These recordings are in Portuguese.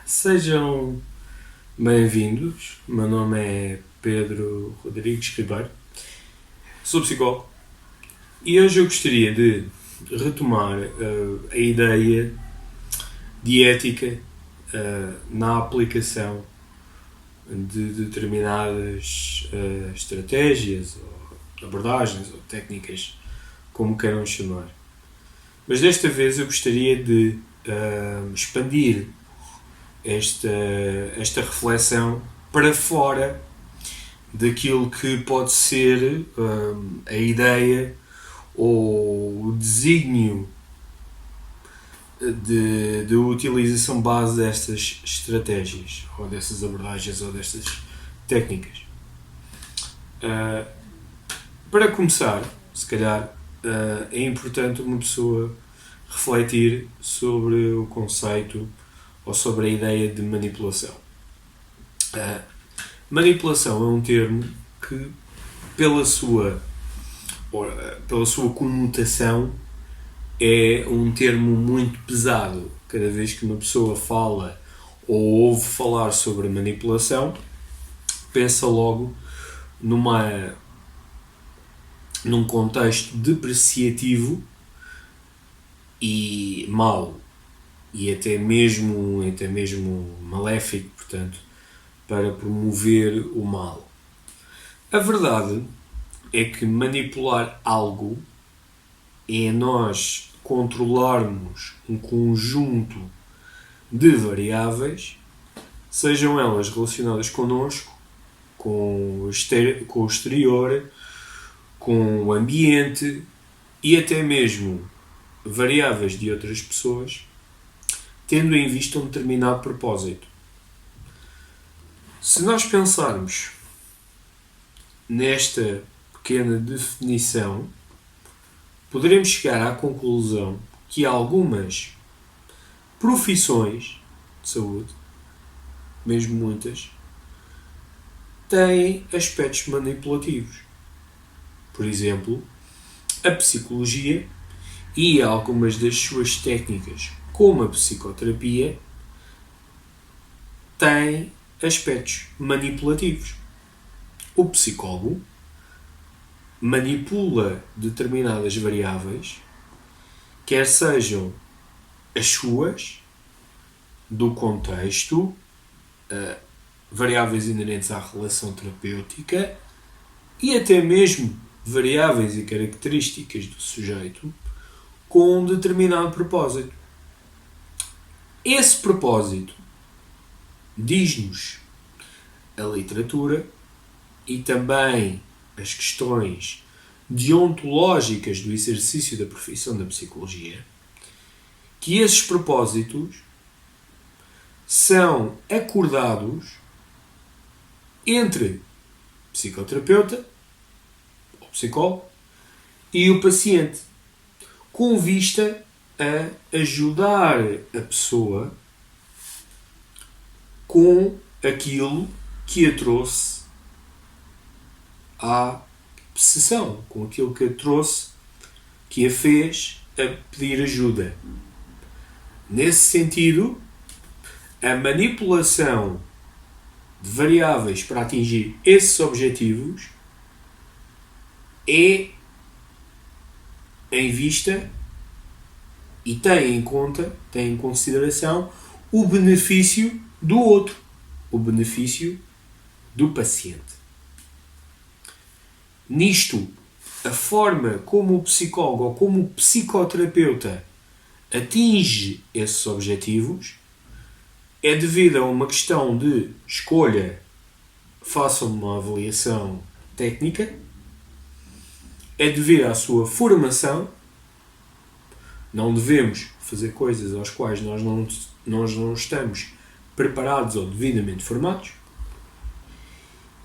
Sejam bem-vindos. O meu nome é Pedro Rodrigues Ribeiro, sou psicólogo e hoje eu gostaria de retomar a ideia de ética na aplicação de determinadas estratégias ou abordagens ou técnicas, como queiram chamar. Mas desta vez eu gostaria de expandir esta reflexão para fora daquilo que pode ser a ideia ou o desígnio de utilização base destas estratégias, ou dessas abordagens, ou destas técnicas. Para começar, se calhar, é importante uma pessoa refletir sobre o conceito ou sobre a ideia de manipulação. Manipulação é um termo que, pela sua conotação, é um termo muito pesado. Cada vez que uma pessoa fala ou ouve falar sobre manipulação, pensa logo num contexto depreciativo e mau, e até mesmo maléfico, portanto, para promover o mal. A verdade é que manipular algo é nós controlarmos um conjunto de variáveis, sejam elas relacionadas connosco, com o exterior, com o ambiente e até mesmo variáveis de outras pessoas, tendo em vista um determinado propósito. Se nós pensarmos nesta pequena definição, poderemos chegar à conclusão que algumas profissões de saúde, mesmo muitas, têm aspectos manipulativos. Por exemplo, a psicologia e algumas das suas técnicas, como a psicoterapia, têm aspectos manipulativos. O psicólogo manipula determinadas variáveis, quer sejam as suas, do contexto, variáveis inerentes à relação terapêutica e até mesmo variáveis e características do sujeito com um determinado propósito. Esse propósito diz-nos a literatura e também as questões deontológicas do exercício da profissão da psicologia, que esses propósitos são acordados entre o psicoterapeuta, o psicólogo e o paciente, com vista a ajudar a pessoa com aquilo que a trouxe à sessão, com aquilo que a trouxe, que a fez a pedir ajuda. Nesse sentido, a manipulação de variáveis para atingir esses objetivos é em vista e tem em conta, tem em consideração o benefício do outro, o benefício do paciente. Nisto, a forma como o psicólogo ou como o psicoterapeuta atinge esses objetivos é devido a uma questão de escolha, façam uma avaliação técnica, é devido à sua formação. Não devemos fazer coisas às quais nós não estamos preparados ou devidamente formados.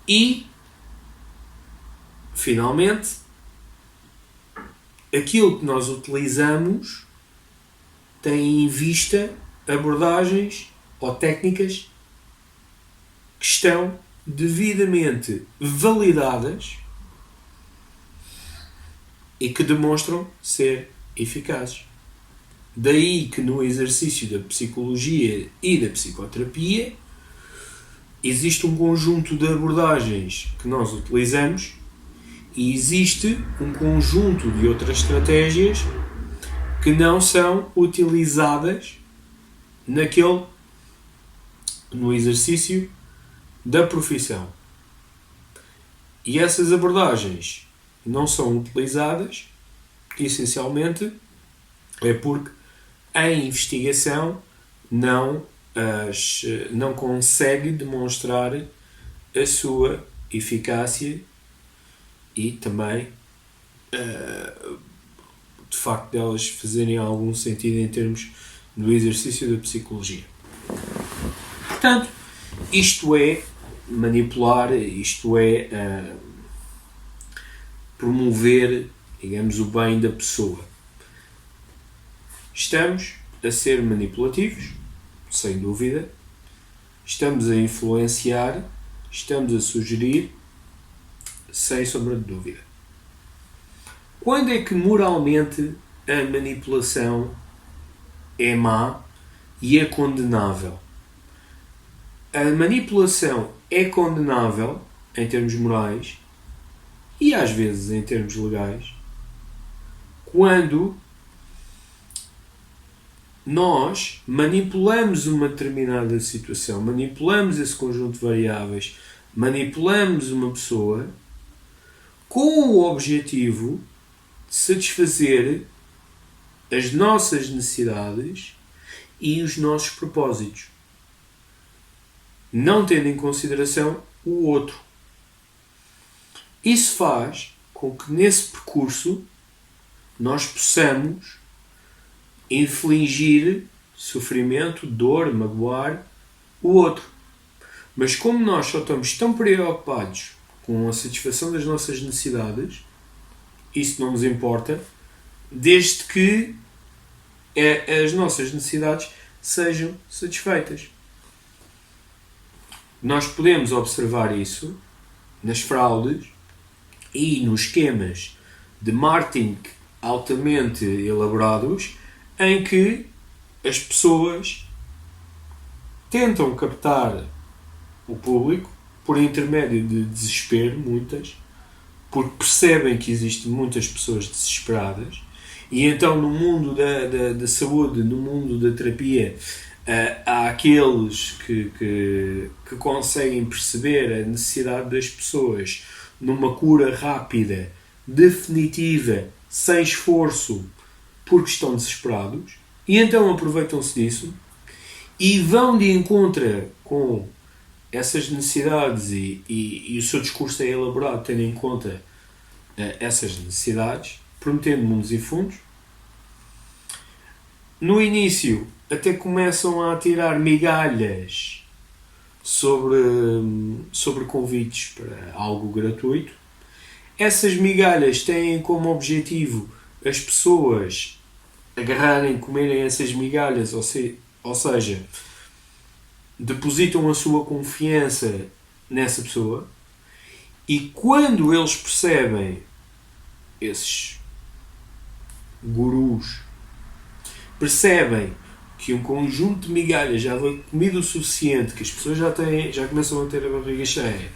E, finalmente, aquilo que nós utilizamos tem em vista abordagens ou técnicas que estão devidamente validadas e que demonstram ser eficazes. Daí que no exercício da psicologia e da psicoterapia existe um conjunto de abordagens que nós utilizamos e existe um conjunto de outras estratégias que não são utilizadas no exercício da profissão. E essas abordagens não são utilizadas, essencialmente, é porque a investigação não consegue demonstrar a sua eficácia e também de facto delas fazerem algum sentido em termos do exercício da psicologia. Portanto, isto é manipular, isto é promover, digamos, o bem da pessoa. Estamos a ser manipulativos, sem dúvida. Estamos a influenciar, estamos a sugerir, sem sombra de dúvida. Quando é que moralmente a manipulação é má e é condenável? A manipulação é condenável em termos morais e às vezes em termos legais quando nós manipulamos uma determinada situação, manipulamos esse conjunto de variáveis, manipulamos uma pessoa com o objetivo de satisfazer as nossas necessidades e os nossos propósitos, não tendo em consideração o outro. Isso faz com que nesse percurso nós possamos infligir sofrimento, dor, magoar o outro. Mas como nós só estamos tão preocupados com a satisfação das nossas necessidades, isso não nos importa, desde que as nossas necessidades sejam satisfeitas. Nós podemos observar isso nas fraudes e nos esquemas de marketing altamente elaborados em que as pessoas tentam captar o público por intermédio de desespero, muitas, porque percebem que existem muitas pessoas desesperadas e então no mundo da saúde, no mundo da terapia, há aqueles que conseguem perceber a necessidade das pessoas numa cura rápida, definitiva, sem esforço, porque estão desesperados, e então aproveitam-se disso e vão de encontro com essas necessidades e o seu discurso é elaborado tendo em conta essas necessidades, prometendo mundos e fundos. No início até começam a tirar migalhas sobre convites para algo gratuito. Essas migalhas têm como objetivo as pessoas agarrarem, comerem essas migalhas, ou seja, depositam a sua confiança nessa pessoa e quando eles percebem, esses gurus percebem que um conjunto de migalhas já foi comido o suficiente, que as pessoas já começam a ter a barriga cheia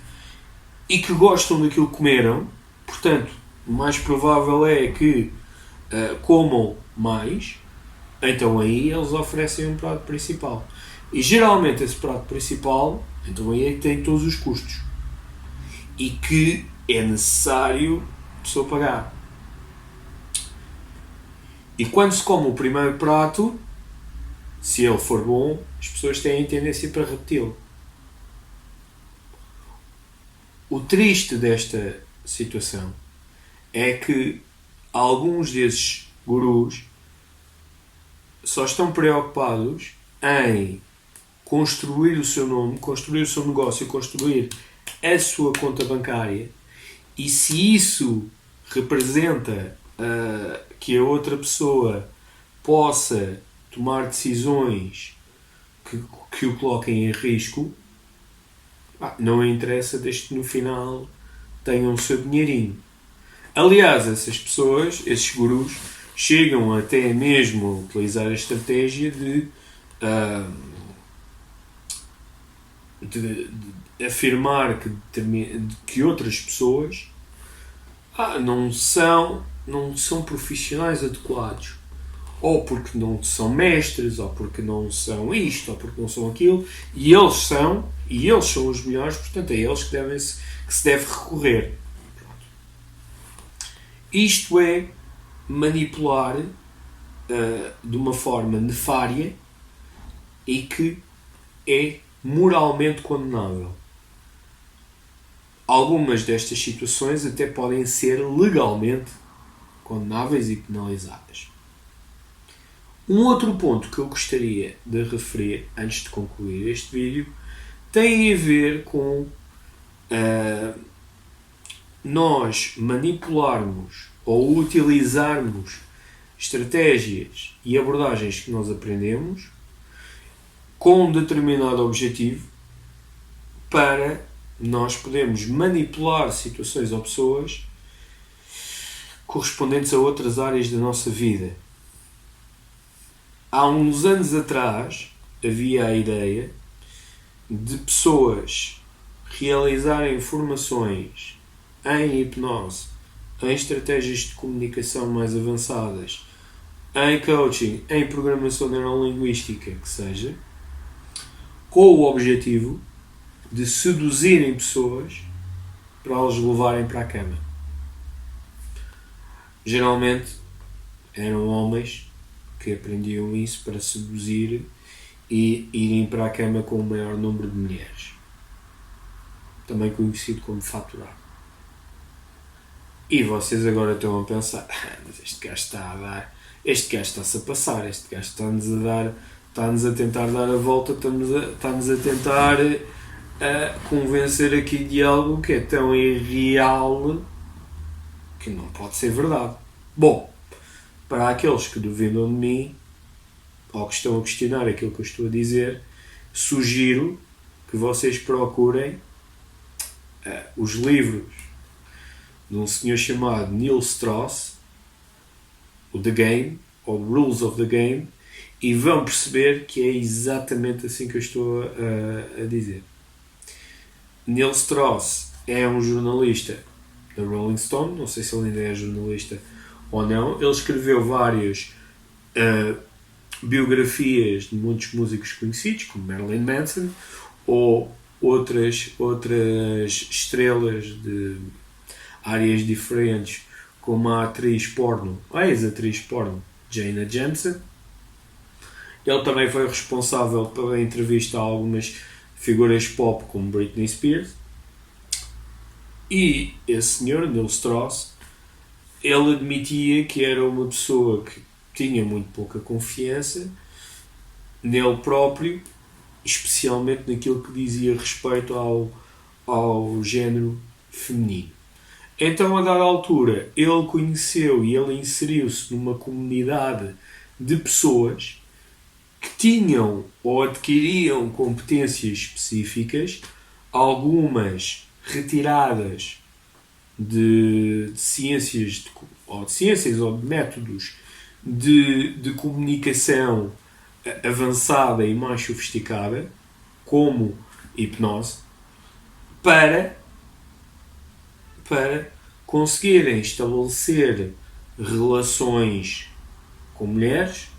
e que gostam daquilo que comeram, portanto, o mais provável é que comam mais, então aí eles oferecem um prato principal. E geralmente esse prato principal, então aí é que tem todos os custos. E que é necessário a pessoa pagar. E quando se come o primeiro prato, se ele for bom, as pessoas têm tendência para repeti-lo. O triste desta situação é que alguns desses gurus só estão preocupados em construir o seu nome, construir o seu negócio, construir a sua conta bancária, e se isso representa que a outra pessoa possa tomar decisões que o coloquem em risco, não interessa desde que no final tenham o seu dinheirinho. Aliás, essas pessoas, esses gurus, chegam até mesmo a utilizar a estratégia de afirmar que outras pessoas não são profissionais adequados, ou porque não são mestres, ou porque não são isto, ou porque não são aquilo, e eles são os melhores, portanto é eles que se deve recorrer. Isto é manipular de uma forma nefária e que é moralmente condenável. Algumas destas situações até podem ser legalmente condenáveis e penalizadas. Um outro ponto que eu gostaria de referir antes de concluir este vídeo tem a ver com nós manipularmos ou utilizarmos estratégias e abordagens que nós aprendemos com um determinado objetivo para nós podermos manipular situações ou pessoas correspondentes a outras áreas da nossa vida. Há uns anos atrás havia a ideia de pessoas realizarem formações em hipnose, em estratégias de comunicação mais avançadas, em coaching, em programação neurolinguística, que seja, com o objetivo de seduzirem pessoas para as levarem para a cama. Geralmente eram homens que aprendiam isso para seduzir e irem para a cama com o maior número de mulheres. Também conhecido como faturar. E vocês agora estão a pensar, mas este gajo está-se a passar, este gajo está-nos a tentar dar a volta, está-nos a tentar convencer aqui de algo que é tão irreal que não pode ser verdade. Bom, para aqueles que duvidam de mim ou que estão a questionar aquilo que eu estou a dizer, sugiro que vocês procurem os livros de um senhor chamado Neil Strauss, o The Game, ou The Rules of the Game, e vão perceber que é exatamente assim que eu estou a dizer. Neil Strauss é um jornalista da Rolling Stone, não sei se ele ainda é jornalista ou não. Ele escreveu várias biografias de muitos músicos conhecidos, como Marilyn Manson, ou outras estrelas de áreas diferentes, como a atriz porno, a ex-atriz porno Jana Jensen. Ele também foi responsável pela entrevista a algumas figuras pop como Britney Spears. E esse senhor, Neil Strauss, ele admitia que era uma pessoa que tinha muito pouca confiança nele próprio, especialmente naquilo que dizia respeito ao género feminino. Então, a dada altura, ele conheceu e ele inseriu-se numa comunidade de pessoas que tinham ou adquiriam competências específicas, algumas retiradas de ciências ou de métodos de comunicação avançada e mais sofisticada, como hipnose, para conseguirem estabelecer relações com mulheres,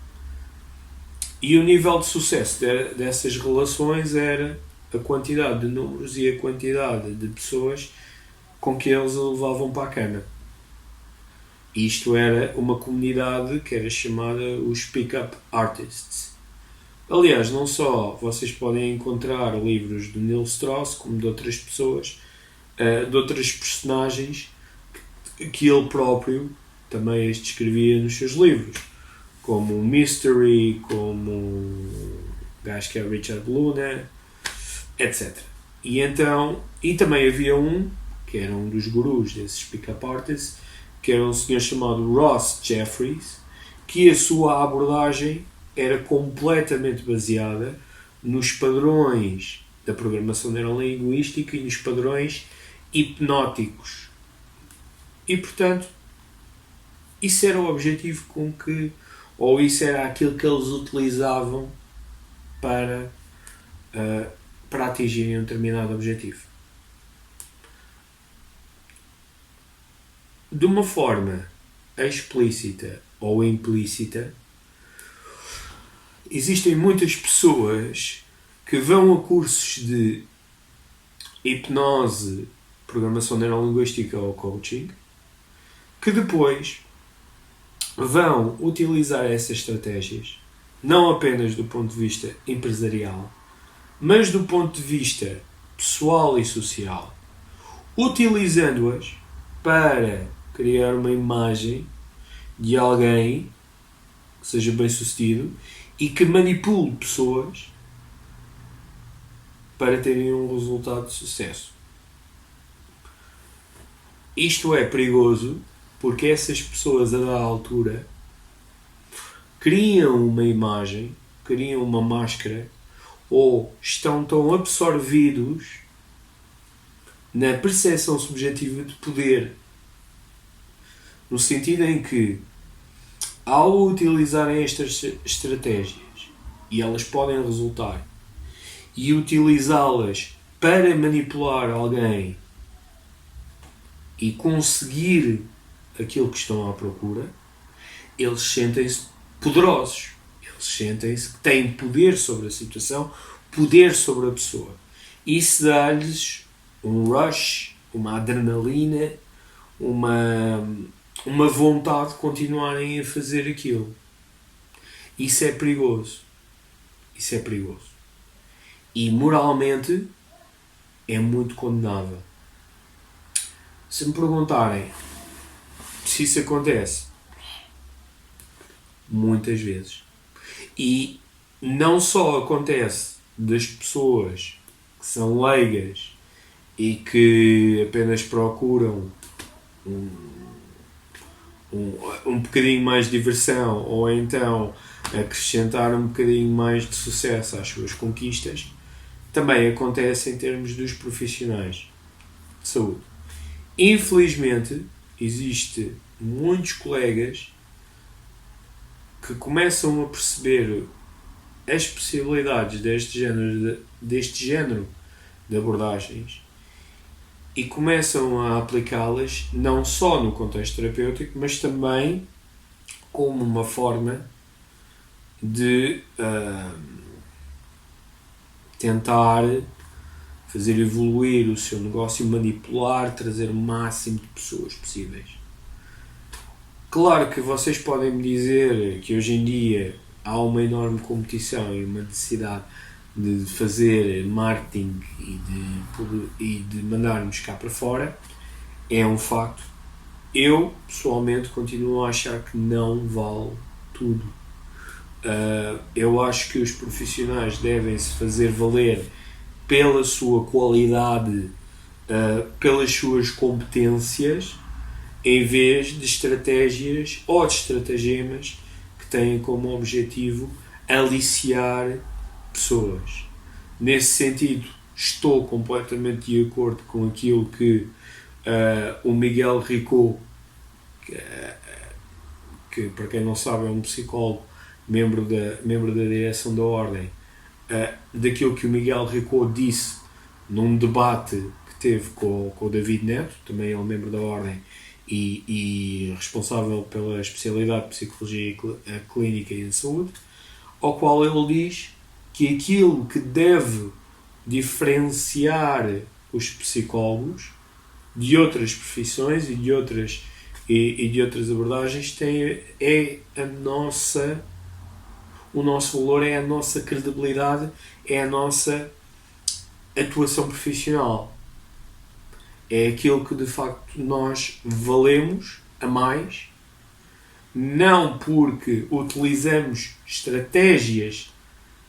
e o nível de sucesso dessas relações era a quantidade de números e a quantidade de pessoas com que eles a levavam para a cama. Isto era uma comunidade que era chamada os Pick-up Artists. Aliás, não só vocês podem encontrar livros de Neil Strauss, como de outras pessoas, de outras personagens que ele próprio também as descrevia nos seus livros, como o Mystery, como o gajo que é Richard Luna, etc. E também havia que era um dos gurus desses pick-up artists, que era um senhor chamado Ross Jeffries, que a sua abordagem era completamente baseada nos padrões da programação neurolinguística e nos padrões hipnóticos. E, portanto, isso era o objetivo com que, ou isso era aquilo que eles utilizavam para, para atingirem um determinado objetivo. De uma forma explícita ou implícita, existem muitas pessoas que vão a cursos de hipnose, programação neurolinguística ou coaching, que depois vão utilizar essas estratégias, não apenas do ponto de vista empresarial, mas do ponto de vista pessoal e social, utilizando-as para criar uma imagem de alguém que seja bem sucedido e que manipule pessoas para terem um resultado de sucesso. Isto é perigoso porque essas pessoas a dada altura criam uma imagem, criam uma máscara, ou estão tão absorvidos na percepção subjetiva de poder, no sentido em que, ao utilizarem estas estratégias, e elas podem resultar, e utilizá-las para manipular alguém e conseguir aquilo que estão à procura, eles sentem-se poderosos. Eles sentem-se que têm poder sobre a situação, poder sobre a pessoa. Isso dá-lhes um rush, uma adrenalina, uma vontade de continuarem a fazer aquilo. Isso é perigoso. Isso é perigoso. E moralmente é muito condenável. Se me perguntarem se isso acontece, muitas vezes. E não só acontece das pessoas que são leigas e que apenas procuram um bocadinho mais de diversão, ou então acrescentar um bocadinho mais de sucesso às suas conquistas, também acontece em termos dos profissionais de saúde. Infelizmente, existe muitos colegas que começam a perceber as possibilidades deste género de abordagens e começam a aplicá-las não só no contexto terapêutico, mas também como uma forma de tentar fazer evoluir o seu negócio e manipular, trazer o máximo de pessoas possíveis. Claro que vocês podem me dizer que hoje em dia há uma enorme competição e uma necessidade de fazer marketing e de mandarmos cá para fora. É um facto. Eu, pessoalmente, continuo a achar que não vale tudo. Eu acho que os profissionais devem se fazer valer pela sua qualidade, pelas suas competências, em vez de estratégias ou de estratagemas que têm como objetivo aliciar pessoas. Nesse sentido, estou completamente de acordo com aquilo que o Miguel Ricot, que para quem não sabe é um psicólogo, membro da direção da Ordem, daquilo que o Miguel Ricot disse num debate que teve com o David Neto, também é um membro da Ordem e responsável pela especialidade de Psicologia Clínica e de Saúde, ao qual ele diz que aquilo que deve diferenciar os psicólogos de outras profissões e de outras abordagens é o nosso valor, é a nossa credibilidade, é a nossa atuação profissional. É aquilo que de facto nós valemos a mais, não porque utilizamos estratégias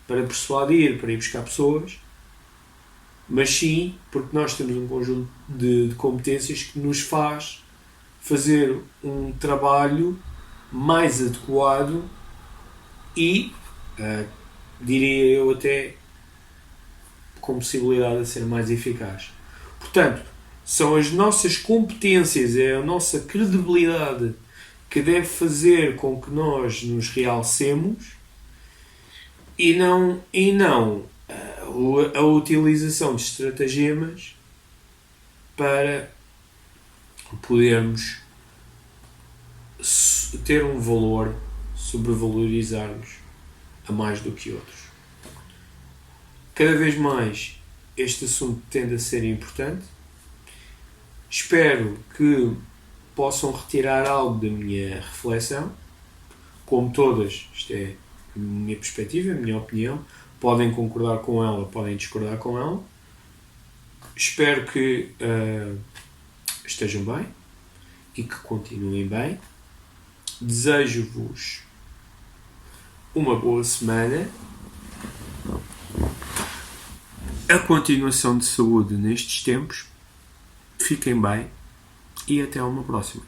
para persuadir, para ir buscar pessoas, mas sim porque nós temos um conjunto de competências que nos faz fazer um trabalho mais adequado e, diria eu até, com possibilidade de ser mais eficaz. Portanto, são as nossas competências, é a nossa credibilidade que deve fazer com que nós nos realcemos e não a utilização de estratagemas para podermos ter um valor, sobrevalorizar-nos a mais do que outros. Cada vez mais este assunto tende a ser importante. Espero que possam retirar algo da minha reflexão. Como todas, isto é a minha perspectiva, a minha opinião. Podem concordar com ela, podem discordar com ela. Espero que estejam bem e que continuem bem. Desejo-vos uma boa semana, a continuação de saúde nestes tempos. Fiquem bem e até uma próxima.